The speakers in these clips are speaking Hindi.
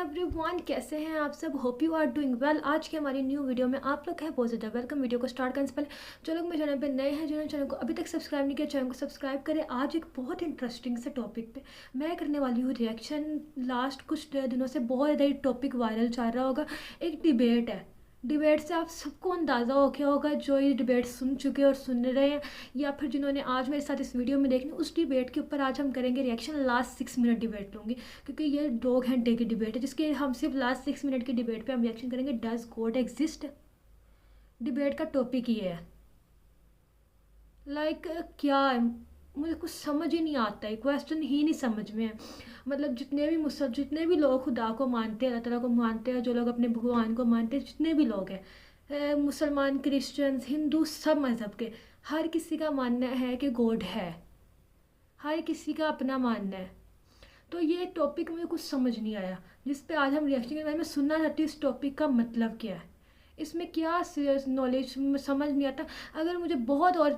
एवरीवन, कैसे हैं आप सब? Hope you are doing well. आज की हमारी न्यू वीडियो में आप लोग हैं पॉजिटिव। वेलकम। वीडियो को स्टार्ट करने से पहले जो लोग मेरे चैनल पे नए हैं, जिन्होंने चैनल को अभी तक सब्सक्राइब नहीं किया, चैनल को सब्सक्राइब करें। आज एक बहुत इंटरेस्टिंग से टॉपिक पे मैं करने वाली हूँ रिएक्शन। लास्ट कुछ दिनों से बहुत ज़्यादा ये टॉपिक वायरल चल रहा होगा। एक डिबेट है। डिबेट से आप सबको अंदाज़ा हो गया होगा, जो ये डिबेट सुन चुके और सुन रहे हैं, या फिर जिन्होंने आज मेरे साथ इस वीडियो में देखनी, उस डिबेट के ऊपर आज हम करेंगे रिएक्शन। लास्ट 6 मिनट डिबेट लूँगी, क्योंकि ये 2 घंटे की डिबेट है, जिसके हम सिर्फ लास्ट 6 मिनट की डिबेट पे हम रिएक्शन करेंगे। Does God exist? डिबेट का टॉपिक ये है। लाइक क्या है, मुझे कुछ समझ ही नहीं आता है, क्वेश्चन ही नहीं समझ में है। मतलब जितने भी लोग खुदा को मानते हैं, अल्लाह ताला को मानते हैं, जो लोग अपने भगवान को मानते हैं, जितने भी लोग हैं, मुसलमान, क्रिश्चियंस, हिंदू, सब मज़हब के, हर किसी का मानना है कि गॉड है। हर किसी का अपना मानना है। तो ये टॉपिक मुझे कुछ समझ नहीं आया, जिस पे आज हम रिएक्शन के बारे में सुनना चाहती हूँ। इस टॉपिक का मतलब क्या है, इसमें क्या नॉलेज समझ नहीं आता। अगर मुझे बहुत और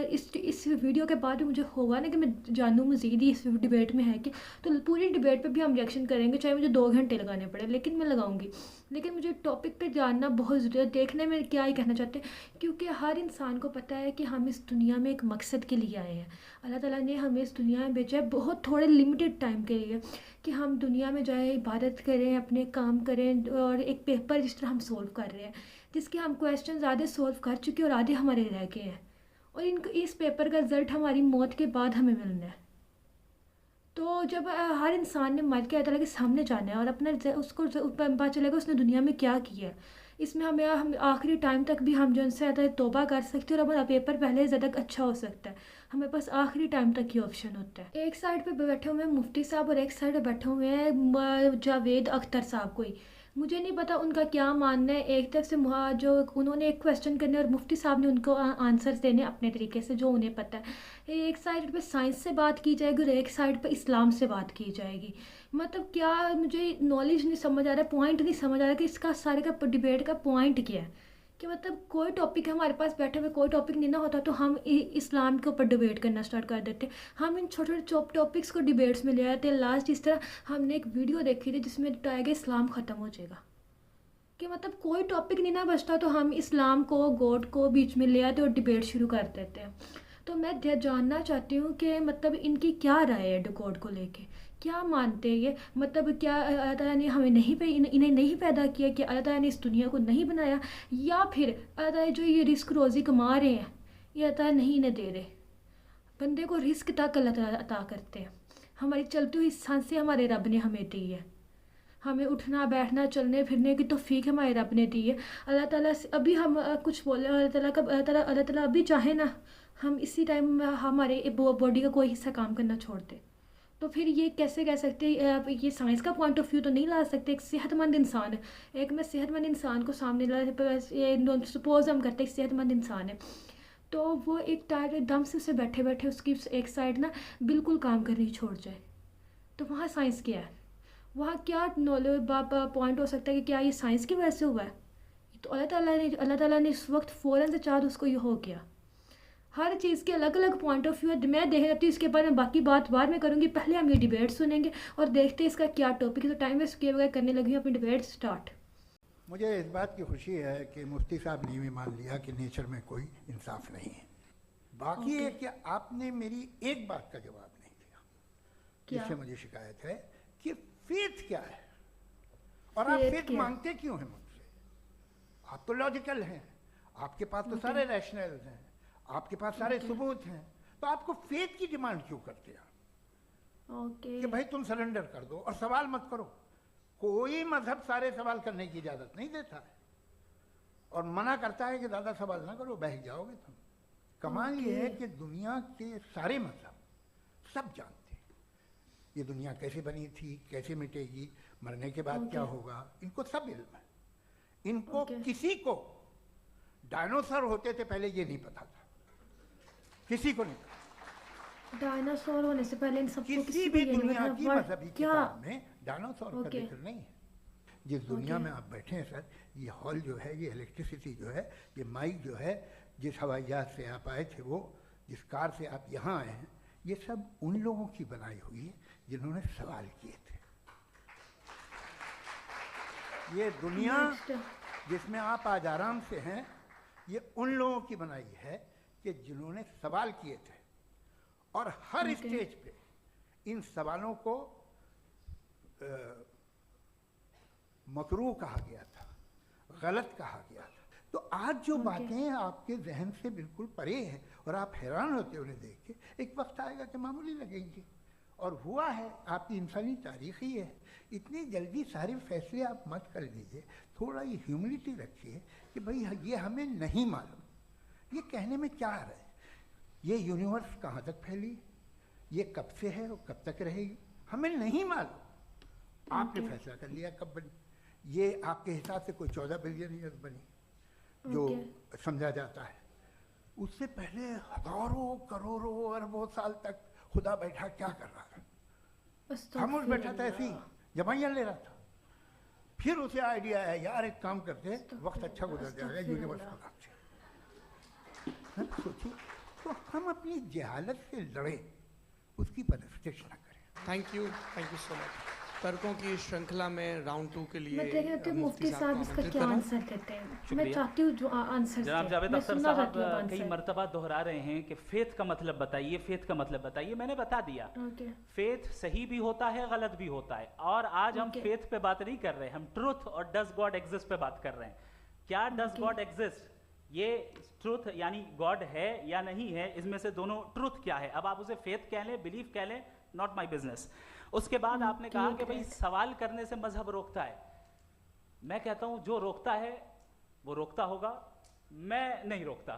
इस वीडियो के बाद भी मुझे होगा ना कि मैं जानूँ मज़ीद ही इस डिबेट में है कि, तो पूरी डिबेट पे भी हम रिएक्शन करेंगे, चाहे मुझे 2 घंटे लगाने पड़े, लेकिन मैं लगाऊंगी। लेकिन मुझे टॉपिक पे जानना बहुत ज़रूरी है। देखने में क्या ही कहना चाहते हैं, क्योंकि हर इंसान को पता है कि हम इस दुनिया में एक मकसद के लिए आए हैं। अल्लाह ताला ने हमें इस दुनिया में भेजा है बहुत थोड़े लिमिटेड टाइम के लिए, कि हम दुनिया में जाएं, इबादत करें, अपने काम करें, और एक पेपर जिस तरह हम सोल्व कर रहे हैं, जिसके हम क्वेश्चन आधे सोल्व कर चुके और आधे हमारे रह गए हैं, और इस पेपर का रिजल्ट हमारी मौत के बाद हमें मिलना है। तो जब हर इंसान ने मर के अल्लाह ताला के सामने जाना है और अपना उसको पता चलेगा उसने दुनिया में क्या किया है। इसमें हम आखिरी टाइम तक भी हम जो उनसे ज़्यादा तौबा कर सकते हैं, और हमारा पेपर पहले ज़्यादा अच्छा हो सकता है। हमें पास आखिरी टाइम तक ही ऑप्शन होता है। एक साइड पे बैठे हुए हैं मुफ्ती साहब, और एक साइड पे बैठे हुए हैं जावेद अख्तर साहब। कोई मुझे नहीं पता उनका क्या मानना है। एक तरफ से जो उन्होंने एक क्वेश्चन करने और मुफ्ती साहब ने उनको आंसर्स देने अपने तरीके से, जो उन्हें पता है। एक साइड पे साइंस से बात की जाएगी और एक साइड पे इस्लाम से बात की जाएगी। मतलब क्या, मुझे नॉलेज नहीं समझ आ रहा है, पॉइंट नहीं समझ आ रहा है कि इसका सारे का डिबेट का पॉइंट क्या है। कि मतलब कोई टॉपिक हमारे पास बैठे हुए, कोई टॉपिक नहीं ना होता तो हम इस्लाम के ऊपर डिबेट करना स्टार्ट कर देते। हम इन छोटे छोटे टॉपिक्स को डिबेट्स में ले आते हैं। लास्ट इस तरह हमने एक वीडियो देखी थी जिसमें बताया गया इस्लाम ख़त्म हो जाएगा। कि मतलब कोई टॉपिक नहीं ना बचता तो हम इस्लाम को, गॉड को बीच में ले आते और डिबेट शुरू कर देते हैं। तो मैं जानना चाहती हूँ कि मतलब इनकी क्या राय है गॉड को लेके, क्या मानते हैं ये। मतलब क्या अल्लाह ताला ने हमें इन्हें नहीं पैदा किया, कि अल्लाह ताला ने इस दुनिया को नहीं बनाया, या फिर अल्लाह ताला जो ये रिस्क रोज़ी कमा रहे हैं, ये अल्लाह ताला नहीं इन्हें दे रहे। बंदे को रिस्क तक अल्लाह ताला अता करते हैं। हमारी चलती हुई सांसें हमारे रब ने हमें दी है। हमें उठना, बैठना, चलने फिरने की तौफीक हमारे रब ने दी है। अल्लाह ताला से अभी हम कुछ बोले, अल्लाह ताला अभी चाहे ना, हम इसी टाइम हमारे बॉडी का कोई हिस्सा काम करना छोड़ दे, तो फिर ये कैसे कह सकते हैं? आप ये साइंस का पॉइंट ऑफ व्यू तो नहीं ला सकते। एक सेहतमंद इंसान है, एक मैं सेहतमंद इंसान को सामने ला, ये सपोज हम करते हैं सेहतमंद इंसान है, तो वो एक टायर एकदम से उसे बैठे बैठे उसकी एक साइड ना बिल्कुल काम करनी छोड़ जाए, तो वहाँ साइंस क्या है? वहाँ क्या नॉलेज पॉइंट हो सकता है कि क्या ये साइंस की वजह से हुआ है? तो अल्लाह ताला ने इस वक्त फ़ौरन से चाह उसको ये हो गया। हर चीज़ के अलग अलग पॉइंट ऑफ व्यू है। मैं देख रही हूँ इसके बारे में बाकी बात बाद में करूँगी, पहले हम ये डिबेट सुनेंगे और देखते हैं इसका क्या टॉपिक है। तो टाइम वेस्ट किए बगैर करने लगी हूँ अपनी डिबेट स्टार्ट। मुझे इस बात की खुशी है कि मुफ्ती साहब ने भी मान लिया कि नेचर में कोई इंसाफ नहीं है। बाकी है कि आपने मेरी एक बात का जवाब नहीं दिया, जिससे मुझे शिकायत है कि फेथ क्या है, और आप फेथ मांगते क्यों हैं मुझसे? आप तो लॉजिकल हैं, आपके पास तो सारे रैशनल हैं, आपके पास सारे सबूत हैं, तो आपको फेथ की डिमांड क्यों करते हैं? कि भाई तुम सरेंडर कर दो और सवाल मत करो। कोई मजहब सारे सवाल करने की इजाजत नहीं देता है, और मना करता है कि ज़्यादा सवाल ना करो, बह जाओगे तुम। कमाल ये है कि दुनिया के सारे मजहब सब जानते हैं ये दुनिया कैसे बनी थी, कैसे मिटेगी, मरने के बाद क्या होगा, इनको सब इल्म है। इनको किसी को डायनासोर होते थे पहले ये नहीं पता था, किसी को नहीं पता। डायनासोर होने से पहले इन सबको किसी भी दुनिया की मजहबी किताब में डायनासोर का जिक्र नहीं है। जिस दुनिया में आप बैठे हैं सर, ये हॉल जो है, ये इलेक्ट्रिसिटी जो है, ये माइक जो है, जिस हवाई जहाज से आप आए थे, वो जिस कार से आप यहाँ आए हैं, ये सब उन लोगों की बनाई हुई है जिन्होंने सवाल किए थे। ये दुनिया नेक्स्ट। जिसमें आप आज आराम से हैं, ये उन लोगों की बनाई है कि जिन्होंने सवाल किए थे, और हर Okay. स्टेज पे इन सवालों को मकरूह कहा गया था, गलत कहा गया था। तो आज जो Okay. बातें आपके जहन से बिल्कुल परे हैं और आप हैरान होते उन्हें देख के, एक वक्त आएगा कि मामूली लगेंगे, और हुआ है। आपकी इंसानी तारीख ही है। इतनी जल्दी सारे फैसले आप मत कर लीजिए, थोड़ा ये ह्यूमिलिटी रखिए कि भाई ये हमें नहीं मालूम। ये कहने में क्या आ रहा है? ये यूनिवर्स कहाँ तक फैली, ये कब से है और कब तक रहेगी, हमें नहीं मालूम। आपने Okay. फैसला कर लिया कब बनी। ये आपके हिसाब से कोई 14 बिलियन ईयर बनी जो Okay. समझा जाता है। उससे पहले हजारों करोड़ों अरबों साल तक खुदा बैठा क्या कर रहा था? खामोश बैठा था, ऐसे ही जमाइयाँ ले रहा था। फिर उसे आइडिया है, यार एक काम करते हैं, वक्त अच्छा गुजर जाएगा, यूनिवर्स को काम से। सोचिए, तो हम अपनी जहालत से लड़े, उसकी परस्तिश न करें। Thank you so much. तर्कों की श्रृंखला में राउंड 2 के लिए मैं देख रही हूँ मुफ्ती साहब इसका क्या आंसर देते हैं। मैं शुक्रिया। चाहती हूँ जो आंसर जनाब जावेद मैं अख्तर सुनना साहब चाहती हूँ कई आंसर। मर्तबा दोहरा रहे हैं कि फेथ का मतलब बताइए, फेथ का मतलब बताइए। मैंने बता दिया, ओके फेथ सही भी होता है, गलत भी होता है। और आज हम Okay. फेथ पे बात नहीं कर रहे, हम ट्रुथ और डज गॉड एग्जिस्ट पे बात कर रहे हैं। क्या डज Okay. गॉड एग्जिस्ट, ये ट्रुथ यानी गॉड है या नहीं है, इसमें से दोनों ट्रुथ क्या है। अब आप उसे फेथ कह लें, बिलीफ कह लें, नॉट माई बिजनेस। उसके बाद आपने कहा कि भाई सवाल करने से मजहब रोकता है। मैं कहता हूं जो रोकता है वो रोकता होगा, मैं नहीं रोकता,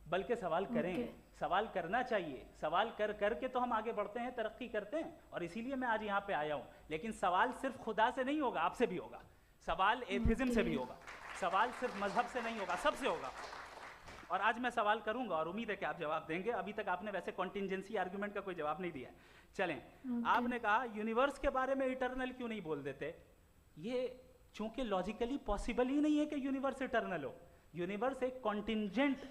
बल्कि सवाल करें। Okay. सवाल करना चाहिए, सवाल कर करके तो हम आगे बढ़ते हैं, तरक्की करते हैं। और इसीलिए मैं आज यहाँ पे आया हूँ। लेकिन सवाल सिर्फ खुदा से नहीं होगा, आपसे भी होगा। सवाल एथिज्म से भी होगा, सवाल सिर्फ मजहब से नहीं होगा, सबसे होगा। और आज मैं सवाल करूंगा और उम्मीद है कि आप जवाब देंगे। अभी तक आपने वैसे कॉन्टिंजेंसी आर्गुमेंट का कोई जवाब नहीं दिया है। चलें, आपने कहा यूनिवर्स के बारे में इटर्नल क्यों नहीं बोल देते। ये चूंकि लॉजिकली पॉसिबल ही नहीं है कि यूनिवर्स इटर्नल हो। यूनिवर्स एक कॉन्टिंजेंट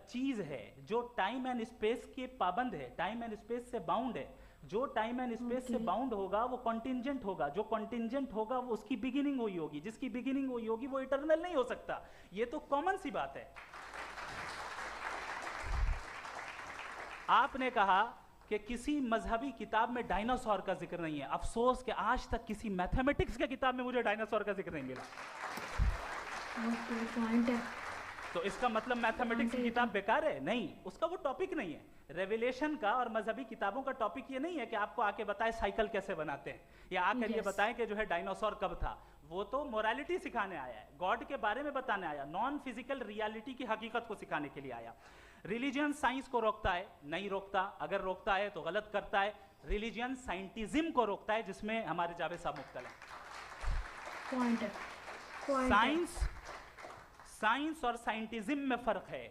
चीज है जो टाइम एंड स्पेस के पाबंद है, टाइम एंड स्पेस से बाउंड है। जो टाइम एंड स्पेस से बाउंड होगा वो कॉन्टिंजेंट होगा, जो कॉन्टिंजेंट होगा वो उसकी बिगिनिंग हुई होगी, जिसकी बिगिनिंग हुई होगी वो इटर्नल नहीं हो सकता। ये तो कॉमन सी बात है। आपने कहा कि किसी मजहबी किताब में डायनासोर का जिक्र नहीं है। अफसोस कि आज तक किसी मैथमेटिक्स के किताब में मुझे डायनासोर का जिक्र नहीं मिला। पॉइंट है। तो इसका मतलब मैथमेटिक्स की किताब बेकार है? नहीं, उसका वो टॉपिक नहीं है। रेवलेशन का और मजहबी किताबों का टॉपिक ये नहीं है कि आपको आके बताए साइकिल कैसे बनाते हैं, या आकर ये बताएं कि जो है डायनासोर कब था। वो तो मोरालिटी सिखाने आया है, गॉड के बारे में बताने आया, नॉन फिजिकल रियलिटी की हकीकत को सिखाने के लिए आया। रिलीजियन साइंस को रोकता है? नहीं रोकता। अगर रोकता है तो गलत करता है। रिलीजियन साइंटिज्म को रोकता है, जिसमें हमारे जावेद साहब मुब्तला हैं। पॉइंट है। साइंस और साइंटिज्म में फर्क है।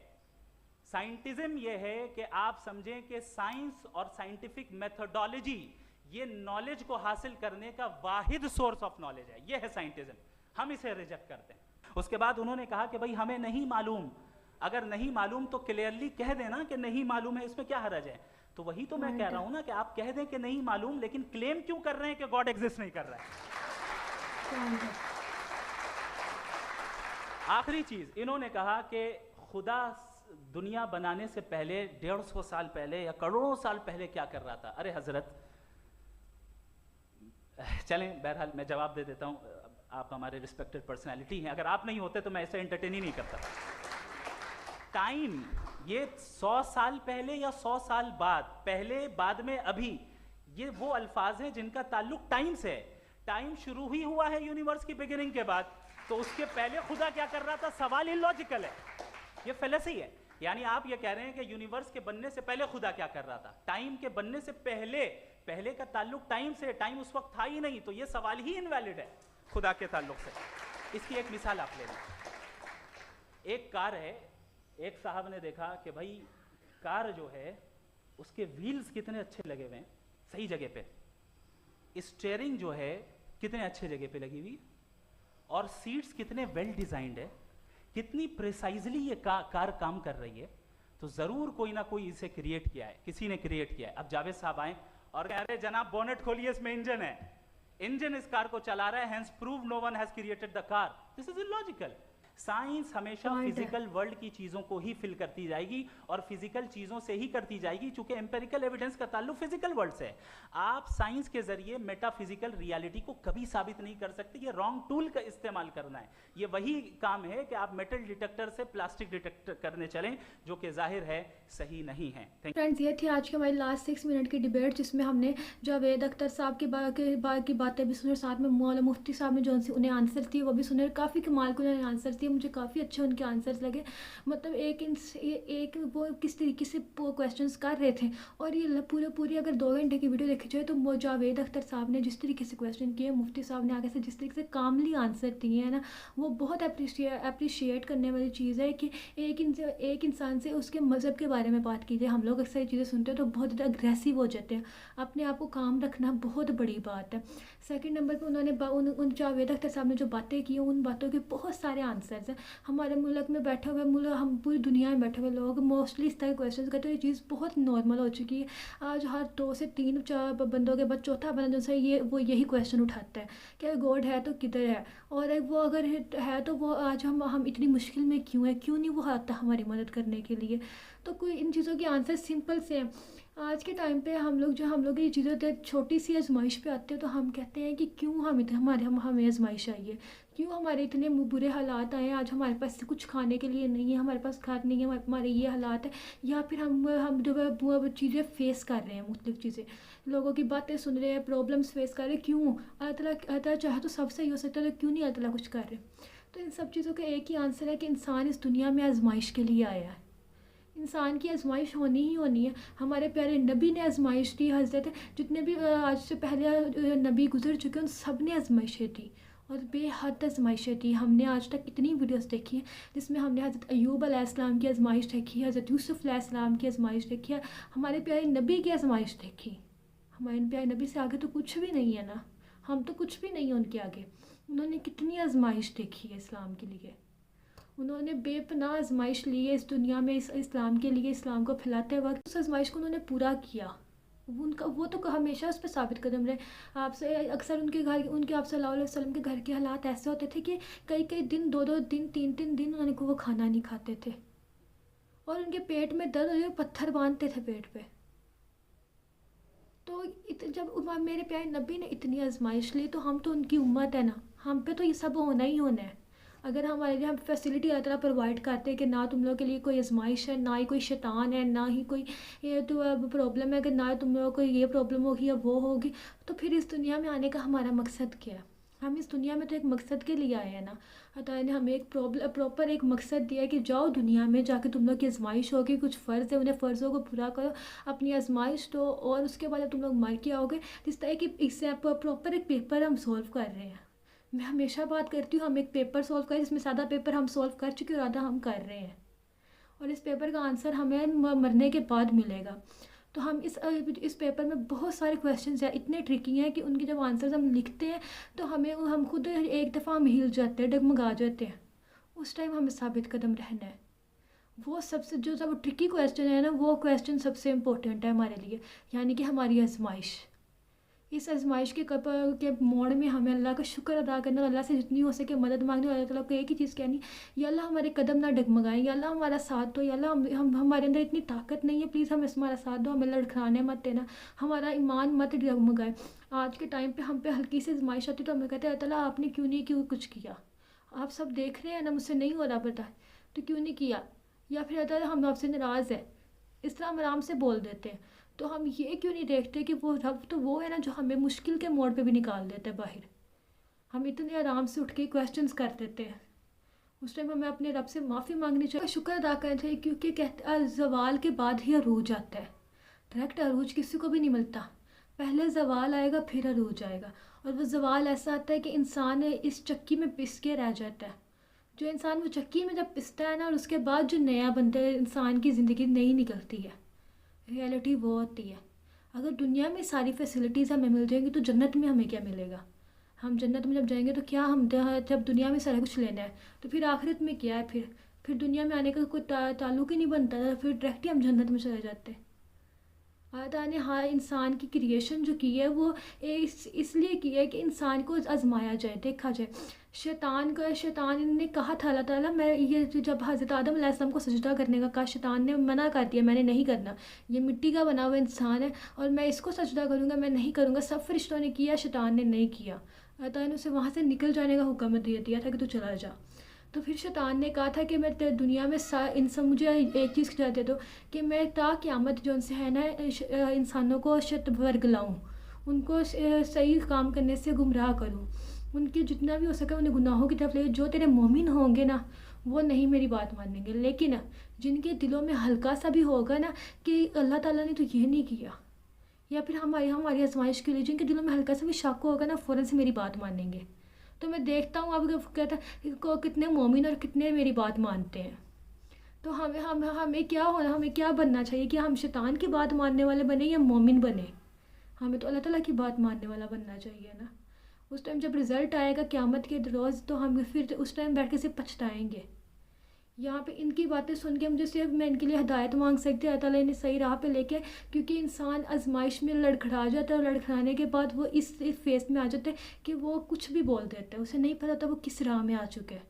साइंटिज्म ये है कि आप समझें कि साइंस और साइंटिफिक मेथोडोलॉजी ये नॉलेज को हासिल करने का वाहिद सोर्स ऑफ नॉलेज है। ये है साइंटिज्म। हम इसे रिजेक्ट करते हैं। उसके बाद उन्होंने कहा कि भाई हमें नहीं मालूम। अगर नहीं मालूम तो क्लियरली कह देना कि नहीं मालूम है, इसमें क्या हर्ज है। तो वही तो मैं कह रहा हूं ना कि आप कह दें कि नहीं मालूम, लेकिन क्लेम क्यों कर रहे हैं कि गॉड एग्जिस्ट नहीं कर रहा है। आखिरी चीज, इन्होंने कहा कि खुदा दुनिया बनाने से पहले 150 साल पहले या करोड़ों साल पहले क्या कर रहा था। अरे हजरत, चलें बहरहाल मैं जवाब दे देता हूं। आप हमारे रिस्पेक्टेड पर्सनालिटी हैं, अगर आप नहीं होते तो मैं इसे एंटरटेन ही नहीं करता। टाइम ये 100 साल पहले या 100 साल बाद, पहले बाद में अभी, ये वो अल्फाज हैं जिनका ताल्लुक टाइम से है। टाइम शुरू ही हुआ है यूनिवर्स की बिगिनिंग के बाद, तो उसके पहले खुदा क्या कर रहा था? सवाल इलॉजिकल है, ये फेलेसी है। यानी आप ये कह रहे हैं कि यूनिवर्स के बनने से पहले खुदा क्या कर रहा था? टाइम के बनने से पहले, पहले का ताल्लुक टाइम से, टाइम उस वक्त था ही नहीं, तो ये सवाल ही इनवैलिड है खुदा के ताल्लुक से। इसकी एक मिसाल आप ले लें। एक कार है, एक साहब ने देखा कि भाई कार जो है उसके व्हील्स कितने अच्छे लगे हुए हैं, सही जगह पे, स्टीयरिंग जो है कितने अच्छे जगह पे लगी हुई, और सीट्स कितने वेल डिजाइंड है, कितनी प्रिसाइजली ये कार काम कर रही है। तो जरूर कोई ना कोई इसे क्रिएट किया है, किसी ने क्रिएट किया है। अब जावेद साहब आए और कह रहे जनाब बोनेट खोलिए, इसमें इंजन है। इंजन इस कार को चला रहा है, hence prove no one has created the car. This is illogical. Science हमेशा फिजिकल वर्ल्ड की चीजों को ही फिल करती जाएगी और फिजिकल चीजों से ही करती जाएगी, क्योंकि एम्पेरिकल एविडेंस का ताल्लुक फिजिकल वर्ल्ड से है। आप साइंस के जरिए मेटाफिजिकल रियलिटी को कभी साबित नहीं कर सकते। ये रॉन्ग टूल का इस्तेमाल करना है। ये वही काम है कि आप मेटल डिटेक्टर से प्लास्टिक डिटेक्टर करने चलें, जो कि जाहिर है सही नहीं है। फ्रेंड्स, ये थी आज की हमारी लास्ट 6 मिनट की डिबेट, जिसमें हमने जावेद अख्तर साहब की बातें भी सुने, साथ में मौलाना मुफ्ती साहब ने जो उन्हें आंसर दिए वो भी सुने। काफ़ी कमाल के उन्होंने आंसर दिए, मुझे काफ़ी अच्छे उनके आंसर्स लगे। मतलब एक वो किस तरीके से क्वेश्चंस कर रहे थे, और ये पूरी अगर 2 घंटे की वीडियो देखी जाए तो वो जावेद अख्तर साहब ने जिस तरीके से क्वेश्चन किए, मुफ्ती साहब ने आगे से जिस तरीके से कामली आंसर दिए हैं ना, वो बहुत अप्रिशिएट करने वाली चीज़ है कि एक इंसान से उसके मज़हब के बारे में बात कीजिए। हम लोग अक्सर चीज़ें सुनते हैं तो बहुत ज़्यादा अग्रेसिव हो जाते हैं। अपने आप को काम रखना बहुत बड़ी बात है। सेकंड नंबर पे उन्होंने उन जावेद अख्तर साहब ने जो बातें की, उन बातों के बहुत सारे आंसर्स हैं। हमारे मुल्क में बैठे हुए हम पूरी दुनिया में बैठे हुए लोग मोस्टली इस तरह के क्वेश्चन करते हैं। ये चीज़ बहुत नॉर्मल हो चुकी है। आज हर 2 से 3 4 बंदों के बाद चौथा बंदा जो है वो यही क्वेश्चन उठाता है कि गॉड है तो किधर है, और वो अगर है तो वो आज हम इतनी मुश्किल में क्यों है, क्यों नहीं वो आता हमारी मदद करने के लिए। तो कोई इन चीज़ों के आंसर सिंपल से हैं। आज के टाइम पे हम लोग ये चीज़ें छोटी सी आजमाइश पे आते हैं तो हम कहते हैं कि क्यों हमें आजमाइश आई है, क्यों हमारे इतने बुरे हालात आए हैं। आज हमारे पास कुछ खाने के लिए नहीं है, हमारे पास घर नहीं है, हमारे ये हालात है, या फिर हम जो चीज़ें फेस कर रहे हैं, मुख्तलिफ चीज़ें, लोगों की बातें सुन रहे हैं, प्रॉब्लम्स फेस कर रहे हैं। क्यों? अल्लाह ताला चाहे तो सब सही हो सकता है, तो क्यों नहीं अल्लाह ताला कुछ कर रहे? तो इन सब चीज़ों का एक ही आंसर है कि इंसान इस दुनिया में आजमाइश के लिए आया है। इंसान की आजमाइश होनी ही होनी है। हमारे प्यारे नबी ने आजमाइश दी। हज़रत जितने भी आज से पहले नबी गुजर चुके हैं उन सब ने आजमाइशें दी, और बेहद आजमाइशें दी। हमने आज तक इतनी वीडियोस देखी हैं जिसमें हमने हज़रत अय्यूब अलैहिस्सलाम की आजमाइश देखी, हज़रत यूसुफ अलैहिस्सलाम की आजमाइश देखी है, हमारे प्यारे नबी की आजमाइश देखी। हमारे प्यारे नबी से आगे तो कुछ भी नहीं है ना, हम तो कुछ भी नहीं है उनके आगे। उन्होंने कितनी आजमाइश देखी है इस्लाम के लिए, उन्होंने बेपनाह आजमाइश ली है इस दुनिया में, इस्लाम के लिए, इस्लाम को फैलाते वक्त उस आजमाइश को उन्होंने पूरा किया। वो तो हमेशा उस पर साबित कदम रहे। आपसे अक्सर उनके आप सल्लल्लाहु अलैहि वसल्लम के घर के हालात ऐसे होते थे कि कई दिन 2 दिन 3 दिन उन्होंने वो खाना नहीं खाते थे, और उनके पेट में दर्द हो, पत्थर बांधते थे पेट पे। तो जब मेरे प्यारे नबी ने इतनी आजमाइश ली, तो हम तो उनकी उम्मत है ना, हम पे तो ये सब होना ही होना है। अगर हमारे लिए हम फैसिलिटी हर तरह प्रोवाइड करते हैं कि ना तुम लोगों के लिए कोई आजमाइश है, ना ही कोई शैतान है, ना ही कोई ये तो प्रॉब्लम है कि ना तुम लोगों को ये प्रॉब्लम होगी या वो होगी, तो फिर इस दुनिया में आने का हमारा मकसद क्या है? हम इस दुनिया में तो एक मकसद के लिए आए हैं ना। अल्लाह ने हमें एक प्रॉपर एक मकसद दिया है कि जाओ दुनिया में जाके तुम लोग की आजमाइश होगी, कुछ फ़र्ज़ है, उन्हें फ़र्ज़ों को पूरा करो, अपनी आजमाइश दो, और उसके बाद तुम लोग मर के आओगे। जिस तरह कि इससे प्रॉपर एक पेपर हम सॉल्व कर रहे हैं। मैं हमेशा बात करती हूँ, हम एक पेपर सॉल्व करें जिसमें सादा पेपर हम सॉल्व कर चुके और आधा हम कर रहे हैं, और इस पेपर का आंसर हमें मरने के बाद मिलेगा। तो हम इस पेपर में बहुत सारे क्वेश्चंस हैं, इतने ट्रिकी हैं कि उनके जब आंसर्स हम लिखते हैं तो हम खुद एक दफ़ा हम हिल जाते हैं, डगमगा जाते हैं। उस टाइम हमें साबित कदम रहना है। वो सबसे जो सब ट्रिकी क्वेश्चन है ना, वो क्वेश्चन सबसे इम्पोर्टेंट है हमारे लिए, यानी कि हमारी आजमाइश। इस आजमाइश के मोड़ में हमें अल्लाह का शुक्र अदा करना, अल्लाह से जितनी हो सके मदद मांगनी, और अल्लाह ताला को एक ही चीज़ कहनी, या अल्लाह हमारे कदम ना डगमगाएं, या अल्लाह हमारा साथ दो, या अल्लाह हमारे अंदर इतनी ताकत नहीं है, प्लीज़ हमारा साथ दो, हमें लड़खड़ाने मत देना, हमारा ईमान मत डगमगाए। आज के टाइम पे हम पे हल्की सी आजमाइश आती तो हमें कहते हैं अल्लाह आपने क्यों कुछ किया, आप सब देख रहे हैं ना, मुझसे नहीं हो रहा पता, तो क्यों नहीं किया, या फिर अल्लाह हम आपसे नाराज़ है। इस तरह हम आराम से बोल देते हैं। तो हम ये क्यों नहीं देखते कि वो रब तो वो है ना जो हमें मुश्किल के मोड़ पे भी निकाल देता है बाहर। हम इतने आराम से उठ के क्वेश्चंस कर देते हैं। उस टाइम हमें अपने रब से माफ़ी मांगनी चाहिए, शुक्र अदा करना चाहिए, क्योंकि कहते ज़वाल के बाद ही अरूज आता है। डायरेक्ट अरूज किसी को भी नहीं मिलता, पहले ज़वाल आएगा फिर अरूज आएगा। और वो ज़वाल ऐसा आता है कि इंसान इस चक्की में पिस के रह जाता है। जो इंसान वो चक्की में जब पिसता है ना, और उसके बाद जो नया बनता है, इंसान की ज़िंदगी नई निकलती है। रियलिटी वो होती है। अगर दुनिया में सारी फैसिलिटीज़ हमें मिल जाएंगी तो जन्नत में हमें क्या मिलेगा? हम जन्नत में जब जाएंगे तो क्या हम जब दुनिया में सारा कुछ लेना है तो फिर आखिरत में क्या है? फिर दुनिया में आने का कोई ताल्लुक ही नहीं बनता, फिर डायरेक्टली हम जन्नत में चले जाते हैं। अल्लाह ताला ने हर इंसान की क्रिएशन जो की है वो इसलिए की है कि इंसान को आजमाया जाए, देखा जाए। शैतान ने कहा था अल्लाह ताला, मैं ये जब हज़रत आदम अलैहिस्सलाम को सजदा करने का कहा, शैतान ने मना कर दिया, मैंने नहीं करना, ये मिट्टी का बना हुआ इंसान है और मैं इसको सजदा करूँगा, मैं नहीं करूँगा। सब फरिश्तों ने किया, शैतान ने नहीं किया। अल्लाह ताला ने उसे वहाँ से निकल जाने का हुक्म दे दिया था कि तू चला जा। तो फिर शैतान ने कहा था कि मैं दुनिया में इंसान, मुझे एक चीज़ खिला दे दो कि मैं ता क़यामत जो उनसे है ना इंसानों को शत वर्ग लाऊँ, उनको सही काम करने से गुमराह करूँ, उनकी जितना भी हो सके उन्हें गुनाहों की तरफ ले। जो तेरे मोमिन होंगे ना वो नहीं मेरी बात मानेंगे, लेकिन जिनके दिलों में हल्का सा भी होगा ना कि अल्लाह ताला ने तो ये नहीं किया, या फिर हमारी आजमाइश के लिए जिनके दिलों में हल्का सा भी शक होगा ना, फ़ौरन से मेरी बात मानेंगे। तो मैं देखता हूँ अब कहता को कितने मोमिन और कितने मेरी बात मानते हैं। तो हमें क्या होना, हमें क्या बनना चाहिए कि हम शैतान की बात मानने वाले बने या मोमिन बने? हमें तो अल्लाह ताला की बात मानने वाला बनना चाहिए ना। उस टाइम जब रिज़ल्ट आएगा क़यामत के रोज़ तो हम फिर उस टाइम बैठ के सिर्फ पछताएंगे। यहाँ पे इनकी बातें सुन के मुझे सिर्फ मैं इनके लिए हिदायत मांग सकती हूँ, अल्लाह ताला इन्हें सही राह पे लेके, क्योंकि इंसान आजमाइश में लड़खड़ा जाता है और लड़खड़ाने के बाद वो इस फेस में आ जाते हैं कि वो कुछ भी बोल देते हैं, उसे नहीं पता होता वो किस राह में आ चुके हैं,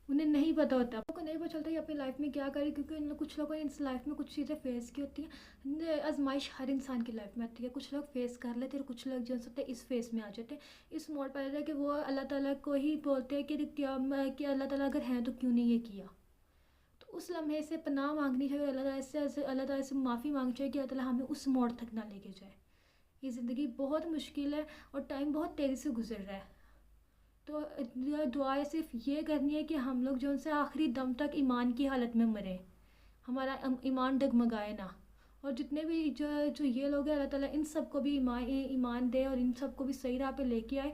उन्हें नहीं पता होता, उनको नहीं पता चलता कि अपनी लाइफ में क्या करें, क्योंकि कुछ लोगों ने इस लाइफ में कुछ चीज़ें फेस की होती हैं। आजमाइश हर इंसान की लाइफ में आती है, कुछ लोग फेस कर लेते हैं और कुछ लोग जो होते हैं इस फेस में आ जाते हैं, इस मोड़ पर आ जाते हैं कि वो अल्लाह ताला को ही बोलते हैं कि अल्लाह ताला अगर हैं तो क्यों नहीं ये किया। उस लम्हे से पनाह मांगनी चाहिए, अल्लाह ताला से माफ़ी मांगनी चाहिए कि अल्लाह ताला हमें उस मोड़ तक ना लेके जाए। ये ज़िंदगी बहुत मुश्किल है और टाइम बहुत तेज़ी से गुजर रहा है। तो दुआ सिर्फ ये करनी है कि हम लोग जो उनसे आखिरी दम तक ईमान की हालत में मरें, हमारा ईमान डगमगाए ना। और जितने भी जो ये लोग हैं अल्लाह ताला इन सब को भी ईमान दे और इन सब को भी सही राह पे लेके आए।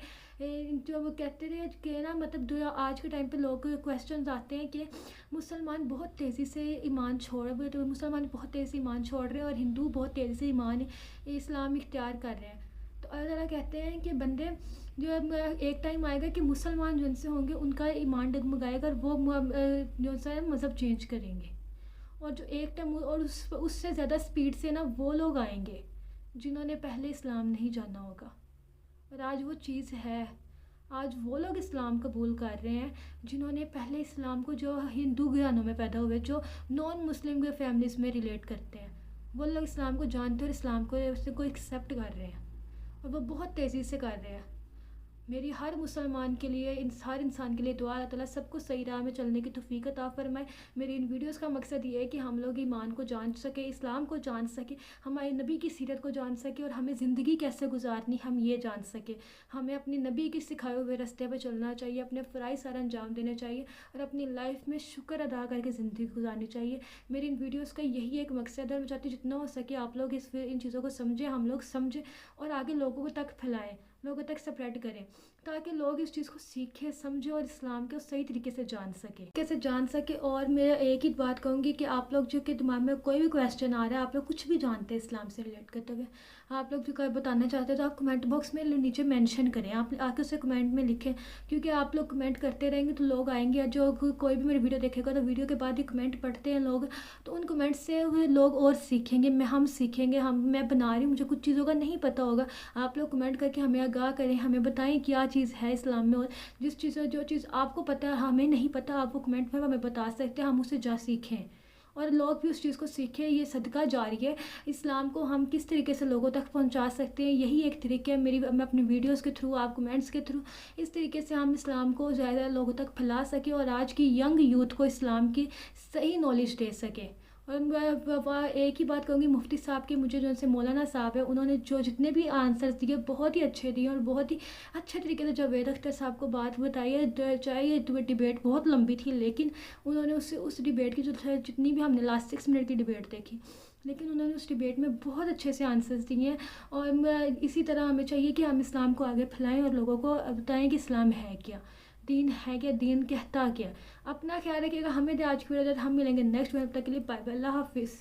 जो वो कहते थे कि ना मतलब आज के टाइम पे लोग क्वेश्चंस आते हैं कि मुसलमान बहुत तेज़ी से ईमान छोड़ रहे, तो मुसलमान बहुत तेज़ी से ईमान छोड़ रहे हैं और हिंदू बहुत तेज़ी से इस्लाम इख्तियार कर रहे हैं। तो अल्लाह ताला कहते हैं कि बंदे जो एक टाइम आएगा कि मुसलमान जिनसे होंगे उनका ईमान डगमगाएगा और वो जो सा मज़हब चेंज करेंगे, और जो एक टाइम और उससे ज़्यादा स्पीड से ना वो लोग आएंगे जिन्होंने पहले इस्लाम नहीं जाना होगा। और आज वो चीज़ है, आज वो लोग इस्लाम कबूल कर रहे हैं जिन्होंने पहले इस्लाम को, जो हिंदू घरानों में पैदा हुए, जो नॉन मुस्लिम फैमिलीज़ में रिलेट करते हैं, वो लोग इस्लाम को जानते हैं और इस्लाम को एक्सेप्ट कर रहे हैं और वो बहुत तेज़ी से कर रहे हैं। मेरी हर मुसलमान के लिए, हर इंसान के लिए दुआ, अल्लाह ताला सबको सही राह में चलने की तौफीक अता फरमाए। मेरी इन वीडियोस का मकसद ये है कि हम लोग ईमान को जान सके, इस्लाम को जान सके, हमारे नबी की सीरत को जान सके और हमें ज़िंदगी कैसे गुजारनी हम ये जान सके। हमें अपनी नबी के सिखाए हुए रास्ते पर चलना चाहिए, अपने फ़राइज़ सारा अंजाम देने चाहिए और अपनी लाइफ में शुक्र अदा करके ज़िंदगी गुजारनी चाहिए। मेरी इन वीडियोज़ का यही एक मकसद है और मैं चाहती हूँ जितना हो सके आप लोग इन चीज़ों को समझें, हम लोग समझें और आगे लोगों तक फैलाएँ, लोगों तक स्प्रेड करें, ताकि लोग इस चीज़ को सीखें, समझें और इस्लाम को सही तरीके से जान सके। और मैं एक ही बात कहूँगी कि आप लोग जो कि दिमाग में कोई भी क्वेश्चन आ रहा है, आप लोग कुछ भी जानते हैं इस्लाम से रिलेट करते हुए, आप लोग जो बताना चाहते हैं तो आप कमेंट बॉक्स में नीचे मेंशन करें, आप आके उसे कमेंट में लिखें, क्योंकि आप लोग कमेंट करते रहेंगे तो लोग आएंगे, जो कोई भी मेरी वीडियो देखेगा तो वीडियो के बाद ही कमेंट पढ़ते हैं लोग, तो उन कमेंट से लोग और सीखेंगे, हम सीखेंगे। मैं बना रही हूँ, मुझे कुछ चीज़ों का नहीं पता होगा, आप लोग कमेंट करके हमें आगाह करें, हमें बताएं क्या चीज़ है इस्लाम में, और जो चीज़ आपको पता है हमें नहीं पता, आप वो कमेंट में हमें बता सकते हैं, हम उसे सीखें और लोग भी उस चीज़ को सीखें। ये सदका जारी है, इस्लाम को हम किस तरीके से लोगों तक पहुंचा सकते हैं, यही एक तरीके है मैं अपनी वीडियोस के थ्रू, आप कमेंट्स के थ्रू, इस तरीके से हम इस्लाम को ज़्यादा लोगों तक फैला सकें और आज की यंग यूथ को इस्लाम की सही नॉलेज दे सकें। और मैं एक ही बात कहूँगी, मुफ्ती साहब के, मुझे जो से मौलाना साहब है, उन्होंने जो जितने भी आंसर्स दिए बहुत ही अच्छे दिए और बहुत ही अच्छे तरीके से जावेद अख्तर साहब को बात बताई है। चाहे ये डिबेट बहुत लंबी थी, लेकिन उन्होंने उस डिबेट की जितनी भी हमने लास्ट 6 मिनट की डिबेट देखी, लेकिन उन्होंने उस डिबेट में बहुत अच्छे से आंसर्स दिए हैं। और इसी तरह हमें चाहिए कि हम इस्लाम को आगे फैलाएँ और लोगों को बताएँ कि इस्लाम है क्या, दीन है क्या, दीन कहता क्या। अपना ख्याल रखिएगा, हमें आज की वीडियो, हम मिलेंगे नेक्स्ट वीडियो, तब तक के लिए बाय बाय, अल्लाह हाफिज़।